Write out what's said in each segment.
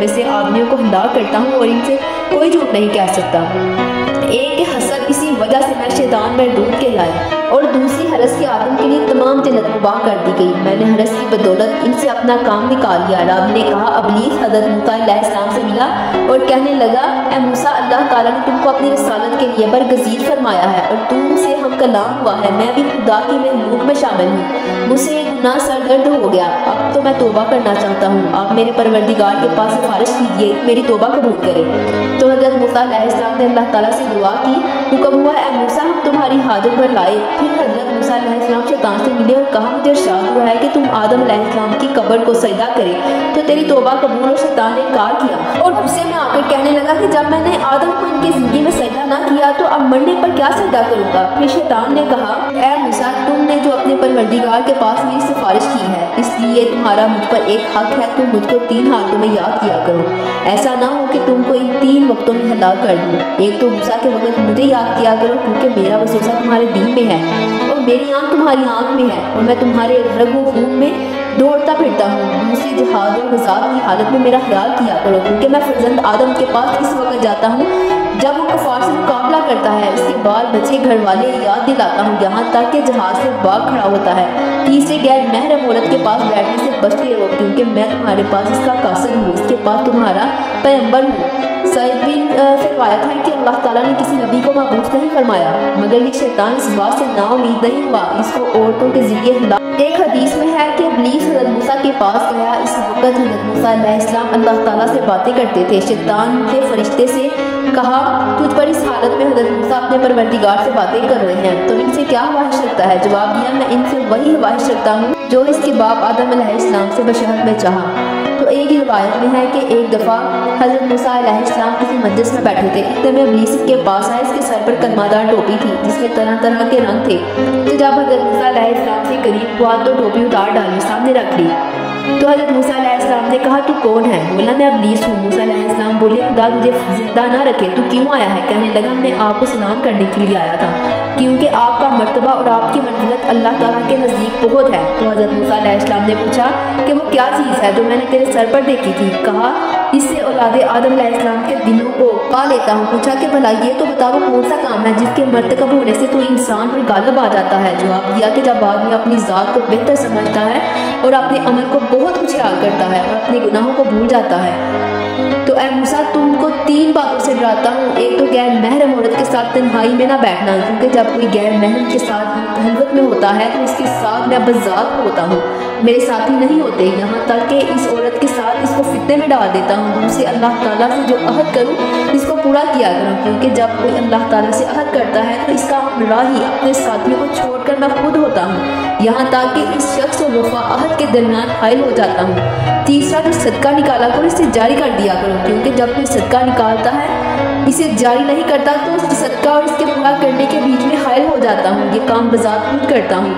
میں سے آدمیوں کو ہلاک کرتا ہوں اور ان سے کوئی جھوٹ نہیں کہہ سکتا۔ ایک کے حسد اسی وجہ سے میں شیطان میں ڈھونڈ کے لایا اور دوسری حرس کے آدم کے لیے تمام جنت مباح کر دی گئی۔ میں نے حرس کی بدولت ان سے اپنا کام نکال لیا۔ راوی نے کہا ابلیس حضرت موسیٰ علیہ السلام سے ملا اور کہنے لگا اے موسیٰ اللہ تعالیٰ نے تم کو اپنی رسالت کے لیے برگزیر فرمایا ہے اور تم سے ہم کلام ہوا ہے، میں بھی خدا کی مخلوق میں شامل ہوں، مجھ سے یہ گناہ سرگرد ہو گیا، اب تو میں توبہ کرنا چاہتا ہوں، آپ میرے پروردگار کے پاس سفارش کیجیے میری توبہ قبول کرے۔ تو حضرت موسیٰ علیہ السلام نے اللہ تعالیٰ سے دعا کی، حکم ہوا اے موسیٰ ہم تمہاری حاجت پر لائے۔ پھر حضرت موسیٰ علیہ السلام شیطان سے ملے اور کہا مجھے ارشاد ہوا ہے کہ تم آدم علیہ السلام کی قبر کو سجدہ کرے تو تیری توبہ قبول، اور شیطان نے انکار کیا اور غصے میں آ کر کہنے لگا کہ جب میں نے آدم کو ان کی زندگی میں سجدہ نہ کیا تو اب مرنے پر کیا سجدہ کروں گا۔ پھر شیطان نے کہا اے موسیٰ تم نے جو اپنے پروردگار کے پاس میری سفارش کی ہے اس لیے تمہارا مجھ پر ایک حق ہے، تم مجھ کو 3 حالتوں میں یاد کیا کرو، ایسا نہ ہو کہ تم کو ان 3 وقتوں میں ہلاک کر دوں۔ ایک تو غصہ کے وقت مجھے یاد کیا کرو کیونکہ میرا وسوسہ تمہارے دل میں ہے اور میری آنکھ تمہاری آنکھ میں ہے اور میں تمہارے رگ و خون میں دوڑتا پھرتا ہوں۔ دوسری جہاد و غزات کی حالت میں میرا خیال کیا کرو کیونکہ میں فرزند آدم کے پاس اس وقت جاتا ہوں جب وہ کفار سے مقابلہ کرتا ہے، اس کے بال بچے گھر والے یاد دلاتا ہوں یہاں تک کہ جہاز سے باغ کھڑا ہوتا ہے۔ تیسرے غیر محرم عورت کے پاس بیٹھنے سے بچتے رہو کیونکہ میں تمہارے پاس اس کا قاصد ہوں، اس کے پاس تمہارا پیغمبر ہوں۔ سعید بن سے روایت ہے کہ اللہ تعالیٰ نے کسی نبی کو مبعوث نہیں فرمایا مگر یہ شیطان اس بات سے نا امید نہیں ہوا، اس کو عورتوں کے ذریعے ہلاک۔ ایک حدیث میں ہے کہ ابلیس حضرت موسیٰ کے پاس گیا، اس وقت حضرت موسیٰ علیہ السلام اللہ تعالیٰ سے باتیں کرتے تھے۔ شیطان کے فرشتے سے کہا تجھ پر اس حالت میں حضرت موسیٰ اپنے پروردگار سے باتیں کر رہے ہیں تو ان سے کیا خواہش رکھتا ہے؟ جواب دیا میں ان سے وہی خواہش رکھتا ہوں جو اس کے باپ آدم علیہ السلام سے بشہر میں چاہا۔ تو ایک ہی روایت میں ہے کہ ایک دفعہ حضرت موسیٰ علیہ السلام کسی مجلس میں بیٹھے تھے، اتنے میں ابلیس کے پاس آئے، اس کے سر پر کلمہ دار ٹوپی تھی جس میں طرح طرح کے رنگ تھے۔ تو جب حضرت موسیٰ علیہ السلام سے قریب ہوا تو ٹوپی اتار ڈالی، سامنے رکھ لی۔ تو حضرت موسیٰ علیہ السلام نے کہا تو کون ہے؟ بولا میں ابلیس ہوں۔ موسیٰ علیہ السلام بولے خدا تجھے زندہ نہ رکھے، تو کیوں آیا ہے؟ کہنے لگا میں آپ کو سلام کرنے کے لیے آیا تھا کیونکہ آپ کا مرتبہ اور آپ کی منزلت اللہ تعالیٰ کے نزدیک بہت ہے۔ تو حضرت موسیٰ علیہ السلام نے پوچھا کہ وہ کیا چیز ہے جو میں نے تیرے سر پر دیکھی تھی؟ کہا اس سے اولاد آدم علیہ السلام کے دلوں کو پا لیتا ہوں۔ پوچھا کہ بھلا یہ تو بتا وہ کون سا کام ہے جس کے مرتکب ہونے سے تو انسان پر غالب آ جاتا ہے؟ جواب دیا کہ جب آدمی اپنی ذات کو بہتر سمجھتا ہے اور اپنے عمل کو بہت کچھ یاد کرتا ہے اور اپنے گناہوں کو بھول جاتا ہے۔ تو اے موسیٰ تم کو 3 باتوں سے ڈراتا ہوں، ایک تو غیر محرم عورت کے ساتھ تنہائی میں نہ بیٹھنا کیونکہ جب کوئی غیر محرم کے ساتھ خلوت میں ہوتا ہے تو اس کے ساتھ میں بذات ہوتا ہوں، میرے ساتھی نہیں ہوتے، یہاں تک کہ اس عورت کے ساتھ اس کو فتنے میں ڈال دیتا ہوں۔ دوسرے اللہ تعالیٰ سے جو عہد کروں اس کو پورا کیا کروں کیونکہ جب کوئی اللہ تعالیٰ سے عہد کرتا ہے تو اس کا ہمراہی اپنے ساتھیوں کو چھوڑ کر میں خود ہوتا ہوں یہاں تک کہ اس شخص و وفا عہد کے درمیان حائل ہو جاتا ہوں۔ تیسرا جو صدقہ نکالا کرو اسے جاری کر دیا کرو کیونکہ جب کوئی صدقہ نکالتا ہے اسے جاری نہیں کرتا تو اس صدقہ اور اس کے پورا کرنے کے بیچ میں حائل ہو جاتا ہوں، یہ کام بذات خود کرتا ہوں،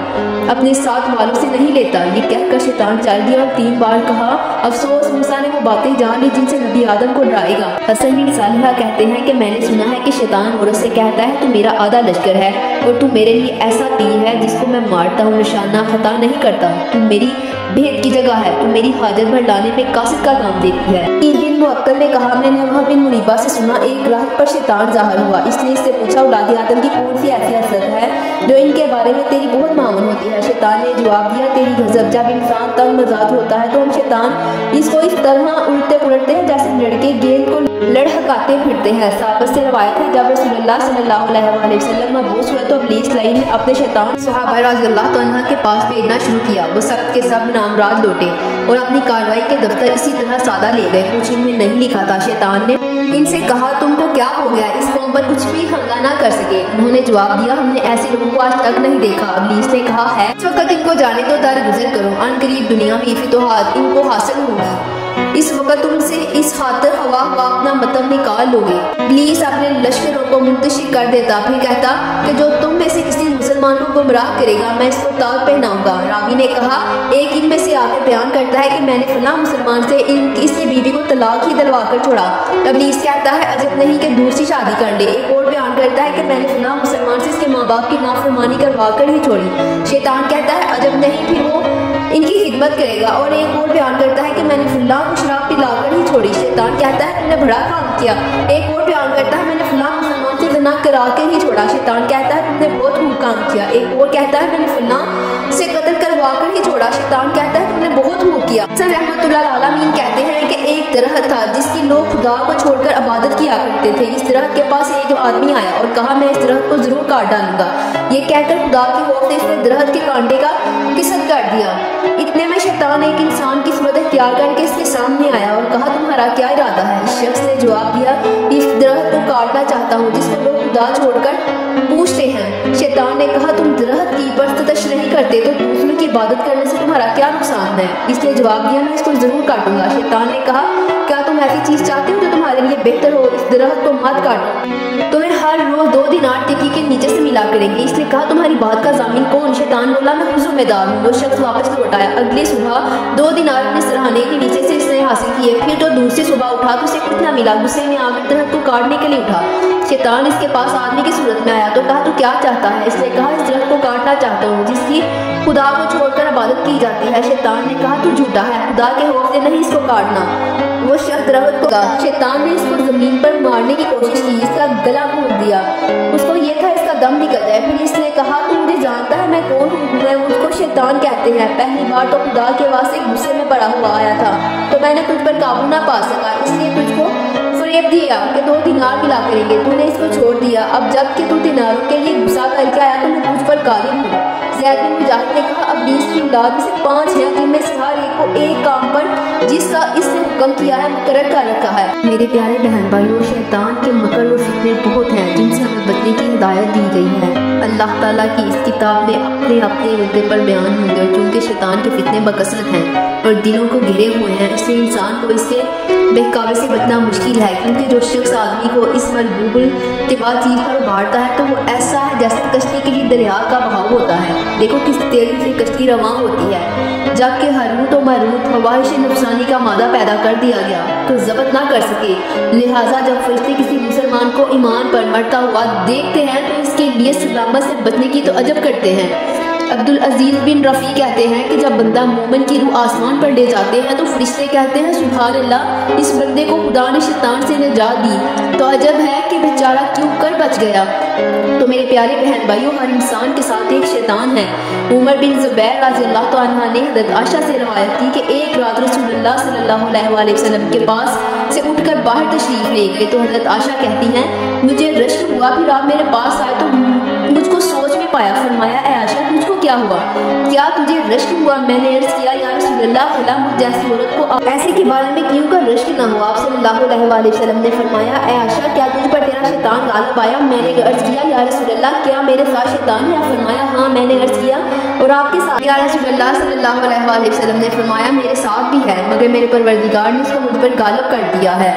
اپنے ساتھ والوں سے نہیں لیتا۔ یہ کہہ کر شیطان چل گیا اور 3 بار کہا افسوس موسیٰ نے وہ باتیں جان لی جن سے نبی آدم کو ڈرائے گا۔ حسن بن صالحہ کہتے ہیں کہ میں نے سنا ہے کہ شیطان عورت سے کہتا ہے تو میرا آدھا لشکر ہے اور تو میرے لیے ایسا تیر ہے جس کو میں مارتا ہوں نشانہ خطا نہیں کرتا، تو میری بھید کی جگہ ہے، تو میری حاجت بھر لانے میں قاصد کا کام دیتی ہے۔ بن معقل نے کہا میں نے وہاں بن منیبہ سے سنا ایک راہب پر شیطان ظاہر ہوا، اس نے اس سے پوچھا اولاد آدم کی کون سی ایسی حسد ہے جو ان کے بارے میں تیری بہت معاون ہوتی ہے؟ شیطان نے جواب دیا تیری غضب، جب انسان تنگ مزاج ہوتا ہے تو ہم شیطان اس کو اس طرح الٹے پلٹتے ہیں جیسے لڑکے گیند کو لڑکاتے پھرتے ہیں۔ صحابہ سے روایت ہے جب رسول اللہ صلی اللہ علیہ وسلم مبعوث ہوئے تو ابلیس لعین نے اپنے شیطان صحابہ رضی اللہ عنہ کے پاس بھیجنا شروع کیا، وہ سب کے سب نامراد لوٹے اور اپنی کارروائی کے دفتر اسی طرح سادہ لے گئے، کچھ ان میں نہیں لکھا تھا۔ شیطان نے ان سے کہا تم کو کیا ہو گیا، اس قوم پر کچھ بھی حملہ نہ کر سکے؟ انہوں نے جواب دیا ہم نے ایسے لوگوں کو آج تک نہیں دیکھا۔ ابلیس نے کہا ہے اس وقت ان کو جانے تو درگزر کرو، ان قریب دنیا میں فتوحات ان کو حاصل ہوگی، اس وقت تم سے اس خاطر ہوا اپنا مطلب نکال لو گے۔ ابلیس اپنے لشکروں کو منتشر کر دیتا، پھر کہتا کہ جو تم میں سے کسی مسلمان کو گمراہ کرے گا میں اس کو تاج پہناؤں گا۔ راوی نے کہا ایک ان میں سے آ کے بیان کرتا ہے کہ میں نے فلاں مسلمان سے اس کی بیوی کو طلاق ہی دلوا کر چھوڑا۔ ابلیس کہتا ہے عجب نہیں کہ دوسری شادی کر لے۔ ایک اور بیان کرتا ہے کہ میں نے فلاں مسلمان سے اس کے ماں باپ کی نافرمانی کروا کر ہی چھوڑی۔ شیطان کہتا ہے عجب نہیں، پھر وہ ان کی خدمت کرے گا۔ اور ایک اور بیان کرتا ہے کہ میں نے فلاں کو شراب پلا کر ہی چھوڑی، شیطان کہتا ہے تم نے بڑا کام کیا۔ ایک اور بیان کرتا ہے میں نے فلاں مسلمان سے زنا کرا کے ہی چھوڑا، شیطان کہتا ہے تم نے بہت خوب کام کیا۔ ایک اور کہتا ہے میں نے فلاں سے قتل کروا کر ہی چھوڑا، شیطان کہتا ہے تم نے بہت خوب کیا۔ حسن رحمۃ اللہ علیہ کہتے ہیں کہ ایک درخت تھا جس کی لوگ خدا کو چھوڑ کر عبادت کیا کرتے تھے۔ اس درخت کے پاس ایک آدمی آیا اور کہا میں اس درخت کو ضرور کاٹ ڈالوں گا۔ یہ کہہ کر خدا کے خوف سے اس نے درخت کے کانٹے کا قصد کر دیا۔ اتنے میں شیطان ایک انسان کی صورت اختیار کر کے اس کے سامنے آیا اور کہا تمہارا کیا ارادہ ہے؟ اس شخص نے جواب دیا اس درخت کو کاٹنا چاہتا ہوں جس کو لوگ خدا چھوڑ کر پوچھتے ہیں۔ شیطان نے کہا تم درخت کی پرستش نہیں کرتے تو دوسروں کی عبادت کرنے سے تمہارا کیا نقصان ہے؟ اس نے جواب دیا میں اس کو ضرور کاٹوں گا۔ شیطان نے کہا کیا تم ایسی چیز چاہتے ہو جو تمہارے لیے بہتر ہو؟ اس درخت کو مت کاٹو، تمہیں ہر روز 2 دینار ٹکی کے نیچے سے ملا کریں گے۔ اس نے کہا تمہاری بات کا ضامن کون؟ شیطان بولا میں خود ذمہ دار ہوں۔ وہ شخص واپس لوٹ آیا۔ اگلی صبح 2 دینار اپنے سرہانے کے نیچے سے اس نے حاصل کیے۔ پھر تو دوسری صبح اٹھا تو اسے کچھ نہ ملا۔ غصے میں آ کر درخت کو کاٹنے کے لیے اٹھا۔ شیطان اس کے پاس آدمی کی صورت میں آیا تو کہا تو کیا چاہتا ہے؟ اس نے کہا اس درخت کو کاٹنا چاہتا ہوں جس کی خدا کو چھوڑ کر عبادت کی جاتی ہے۔ شیطان نے کہا تو جھوٹا ہے، خدا کے خوف سے نہیں اس کو کاٹنا۔ وہ شخص درخت کو کاٹا۔ شیطان نے اس کو زمین پر مارنے کی کوشش کی، اس کا گلا گھونٹ دیا۔ اس کو یہ تھا اس کا دم نکل جائے۔ پھر اس نے کہا تو مجھے جانتا ہے میں کون ہوں؟ میں اس کو شیطان کہتے ہیں۔ پہلی بار تو خدا کے واسطے غصے میں پڑا ہوا آیا تھا تو میں نے تجھ پر قابو نہ پا سکا، اس لیے تجھ کو فریب دیا کہ 2 دینار ملا کریں گے، تو نے اس کو چھوڑ دیا۔ اب جب کہ تو دیناروں کے لیے غصہ کر کے آیا تو میں تجھ پر غالب ہوں۔ زید بن مجاہد نے کہا ابلیس کی اولاد میں سے 5 ہیں جن میں سے ہر ایک کو ایک کام پر جس کا اس نے حکم کیا ہے مقرر کر رکھا ہے۔ میرے پیارے بہن بھائیوں، شیطان کے مکر و فتنے بہت ہیں جن سے ہمیں بچنے کی ہدایت دی گئی ہے۔ اللہ تعالیٰ کی اس کتاب میں اپنے مدعے پر بیان ہوں گے، اور چونکہ شیطان کے فتنے بکثرت ہیں اور دلوں کو گھیرے ہوئے ہیں اس لیے انسان کو اس کے بہکاوے سے بچنا مشکل ہے، کیونکہ جو شخص آدمی کو اس مرغوب الاتباع چیز پر ابھارتا ہے تو وہ ایسا ہے جیسے کشتی کے لیے دریا کا بہاؤ ہوتا ہے۔ دیکھو کس تیزی سے کشتی رواں ہوتی ہے، جبکہ ہرموت و مروت فواہش نفسانی کا مادہ پیدا کر دیا گیا تو ضبط نہ کر سکے۔ لہٰذا جب فرشتے کسی مسلمان کو ایمان پر مرتا ہوا دیکھتے ہیں تو اس کے لیے سلامت سے بچنے کی تو عجب کرتے ہیں۔ عبدالعزیز بن رفیع کہتے ہیں کہ جب بندہ مومن کی روح آسمان پر لے جاتے ہیں تو فرشتے کہتے ہیں سبحان اللہ، اس بندے کو خدا نے شیطان سے نجات دی، تو عجب ہے کہ بیچارہ کیوں کر بچ گیا۔ تو میرے پیارے بہن بھائیوں، ہر انسان کے ساتھ ایک شیطان ہے۔ عمر بن زبیر رضی اللہ عنہ نے حضرت عائشہ سے روایت کی کہ ایک رات رسول اللہ صلی اللہ علیہ وسلم کے پاس سے اٹھ کر باہر تشریف لے گئے تو حضرت عائشہ کہتی ہیں مجھے رشک ہوا، پھر آپ میرے پاس آئے تو مجھ کو سوچ میں پایا۔ فرمایا اے عائشہ تجھ کو کیا ہوا؟ کیا تجھے رشک ہوا؟ میں نے عرض کیا یا رسول اللہ خلا مجھ جیسی عورت کو ایسے کے بارے میں کیوں کر رشک نہ ہوا؟ آپ صلی اللہ علیہ وسلم نے فرمایا اے عائشہ کیا تجھ پر تیرا شیطان غالب آیا؟ میں نے عرض کیا یا رسول اللہ کیا میرے ساتھ شیطان ہے؟ فرمایا ہاں میں نے عرض کیا اور آپ کے ساتھ؟ یا رسول اللہ صلی اللہ علیہ وسلم نے فرمایا میرے ساتھ بھی ہے، مگر میرے پروردگار نے اس کو مجھ پر غالب کر دیا ہے،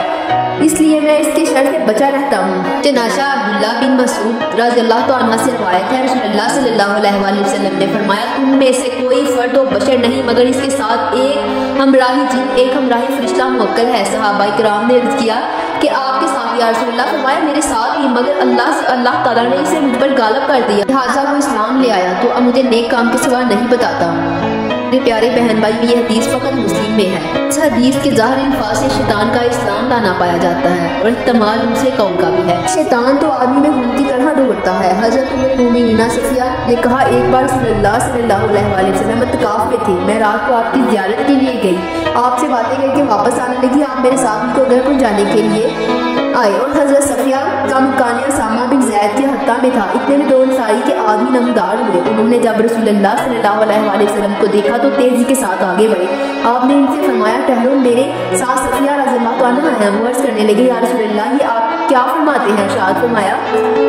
اس لیے میں اس کے شر سے بچا رہتا ہوں۔ چنانچہ عبداللہ بن مسعود رضی اللہ عنہ سے روایت ہے رسول اللہ صلی اللہ علیہ وسلم نے فرمایا تم میں سے کوئی فرد و بشر نہیں مگر اس کے ساتھ ایک ہمراہی جن، ایک ہمراہی فرشتہ موکل ہے۔ صحابہ کرام نے عرض کیا کہ آپ کے ساتھ یا رسول اللہ؟ فرمایا میرے ساتھ ہی، مگر اللہ تعالیٰ نے اسے مجھ پر غالب کر دیا، لہٰذا وہ اسلام لے آیا تو اب مجھے نیک کام کے سوا نہیں بتاتا۔ میرے پیارے بہن بھائی یہ حدیث فقط مسلم میں ہے۔ اس حدیث کے ظاہر الفاظ سے شیطان کا اسلام لانا پایا جاتا ہے اور احتمال دوسرے قوم کا بھی ہے۔ شیطان تو آدمی میں خون کی طرح دوڑتا ہے۔ حضرت ام المؤمنین صفیہ نے کہا ایک بار رسول اللہ صلی اللہ علیہ وسلم اعتکاف میں تھی، میں رات کو آپ کی زیارت کے لیے گئی، آپ سے باتیں کر کے واپس آنے لگی، آپ میرے ساتھ مجھ کو گھر پہنچانے کے لیے آئے اور حضرت صفیہ کا مکان اسامہ بن زید کے حتہ میں تھا۔ اتنے میں 2 انصاری کے آدمی نمودار ہوئے، انہوں نے جب رسول اللہ صلی اللہ علیہ وسلم کو دیکھا تو تیزی کے ساتھ آگے بڑھے۔ آپ نے ان سے فرمایا ٹھہرو میرے ساتھ صفیہ رضی اللہ عنہ ہیں۔ وہ عرض کرنے لگے یا رسول اللہ یہ آپ کیا فرماتے ہیں؟ ارشاد فرمایا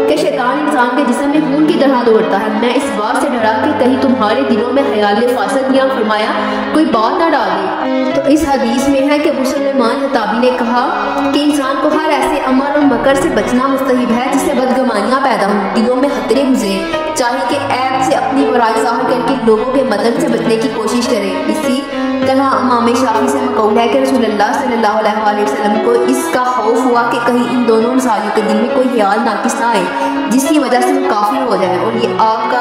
کہ شیطان انسان کے جسم میں خون کی طرح دوڑتا ہے، میں اس بات سے ڈرا کہ کہیں تمہارے دلوں میں خیال فاسد یا فرمایا کوئی بات نہ ڈال دے۔ تو اس حدیث میں ہے کہ مسلمان خطابی نے کہا کہ انسان کو ہر ایسے عمل اور مکر سے بچنا مستحب ہے جس سے بدگمانیاں پیدا ہوں، دلوں میں خطرے گزرے، چاہے کہ عیب سے اپنی برائی ظاہر کر کے لوگوں کے مدد سے بچنے کی کوشش کرے۔ اسی طرح امام امام شافعی سے مقول ہے کہ رسول اللہ صلی اللہ علیہ وسلم کو اس کا خوف ہوا کہ کہیں ان دونوں انصاریوں کے دل میں کوئی خیال ناقص نہ آئے جس کی وجہ سے وہ کافر ہو جائے، اور یہ آپ کا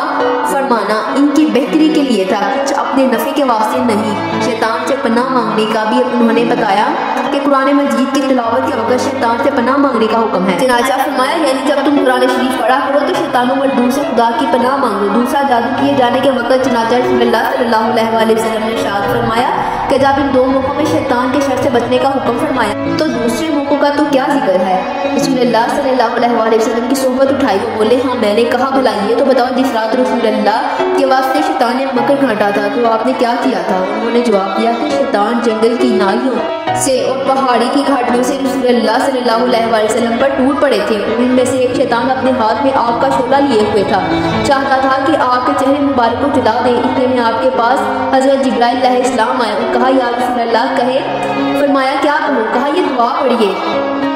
فرمانا ان کی بہتری کے لیے تھا، کچھ اپنے نفع کے واسطے نہیں۔ شیطان سے پناہ مانگنے کا بھی انہوں نے بتایا کہ قرآن مجید کی تلاوت کے وقت شیطان سے پناہ مانگنے کا حکم ہے۔ چنانچہ فرمایا یعنی جب تم قرآن شریف پڑھا کرو تو شیطانوں مردود سے خدا کی پناہ مانگو۔ دوسرا جادو کیے جانے کے وقت چنانچہ رسول اللہ صلی اللہ علیہ وسلم نے ارشاد فرمایا کہ جب ان دو موقعوں میں شیطان کے شر سے بچنے کا حکم فرمایا تو دوسرے موقعوں کا تو کیا ذکر ہے۔ رسول اللہ صلی اللہ علیہ وسلم کی صحبت اٹھائی، وہ بولے ہاں میں نے کہا بھلا یہ تو بتاؤ جس رات رسول اللہ کے واسطے شیطان نے مکر گھانٹا تھا تو آپ نے کیا کیا تھا؟ انہوں نے جواب دیا کہ شیطان جنگل کی نالیوں سے اور پہاڑی کی گھاٹیوں سے رسول اللہ صلی اللہ علیہ وسلم پر ٹوٹ پڑے تھے، ان میں سے ایک شیطان اپنے ہاتھ میں آگ کا شعلہ لیے ہوئے تھا، چاہتا تھا کہ آگ کے چہرے مبارک کو جلا دے۔ اتنے میں آپ کے پاس حضرت جبرائیل علیہ السلام آئے اور کہا یا رسول اللہ کہے، فرمایا کیا کہوں؟ کہا یہ دعا پڑھیے،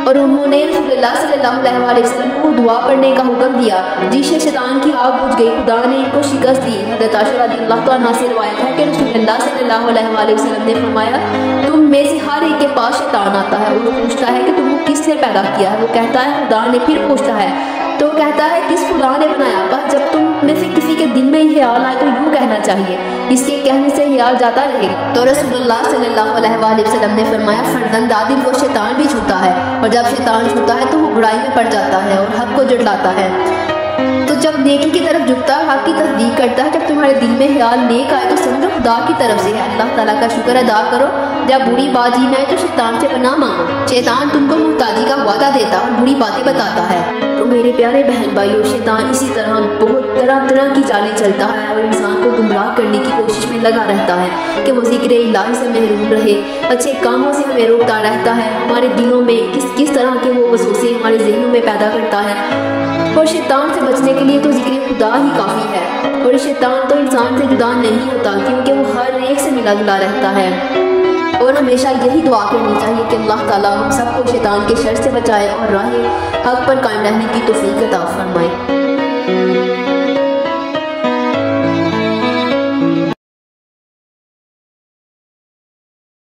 اور انہوں نے رسول اللہ صلی اللہ علیہ وسلم کو دعا پڑھنے کا حکم دیا جس سے شیطان کی آگ بجھ گئی، خدا نے ان کو شکست دی۔ حضرت عائشہ رضی اللہ عنہا سے روایت ہے کہ رسول اللہ صلی اللہ علیہ وسلم نے فرمایا تم میں سے ہر ایک کے پاس شیطان آتا ہے اور وہ پوچھتا ہے کہ تم کو کس نے پیدا کیا ہے؟ وہ کہتا ہے خدا نے، پھر پوچھتا ہے تو کہتا ہے کس خدا نے بنایا؟ بس جب تم میں سے کسی کے دل میں خیال آئے تو یوں کہنا چاہیے، اس کے کہنے سے خیال جاتا رہے گا۔ تو رسول اللہ صلی اللہ علیہ وسلم نے فرمایا فرزند دادل وہ شیطان بھی چھوتا ہے، اور جب شیطان چھوتا ہے تو وہ برائی میں پڑ جاتا ہے اور حق کو جھٹلاتا ہے، تو جب نیکی کی طرف جھکتا ہے حق کی تصدیق کرتا ہے، جب تمہارے دل میں خیال نیک آئے تو سمجھو خدا کی طرف سے ہے، اللہ تعالیٰ کا شکر ادا کرو، جب بری بات جی میں آئے تو شیطان سے پناہ مانگو، شیطان تم کو محتاجی کا وعدہ دیتا اور بری باتیں بتاتا ہے۔ تو میرے پیارے بہن بھائیو، شیطان اسی طرح بہت طرح کی چالیں چلتا ہے اور انسان کو گمراہ کرنے کی کوشش میں لگا رہتا ہے کہ وہ ذکر الہی سے محروم رہے، اچھے کاموں سے ہمیں روکتا رہتا ہے، ہمارے دلوں میں کس طرح کے وہ وسوسے ہمارے ذہنوں میں پیدا کرتا ہے، اور شیطان سے بچنے کے لیے تو ذکر خدا ہی کافی ہے، اور شیطان تو انسان سے جدا نہیں ہوتا کیونکہ وہ ہر ایک سے ملا جلا رہتا ہے، اور ہمیشہ یہی دعا کرنی چاہیے کہ اللہ تعالیٰ ہم سب کو شیطان کے شر سے بچائے اور راہ حق پر قائم رہنے کی توفیق عطا فرمائے۔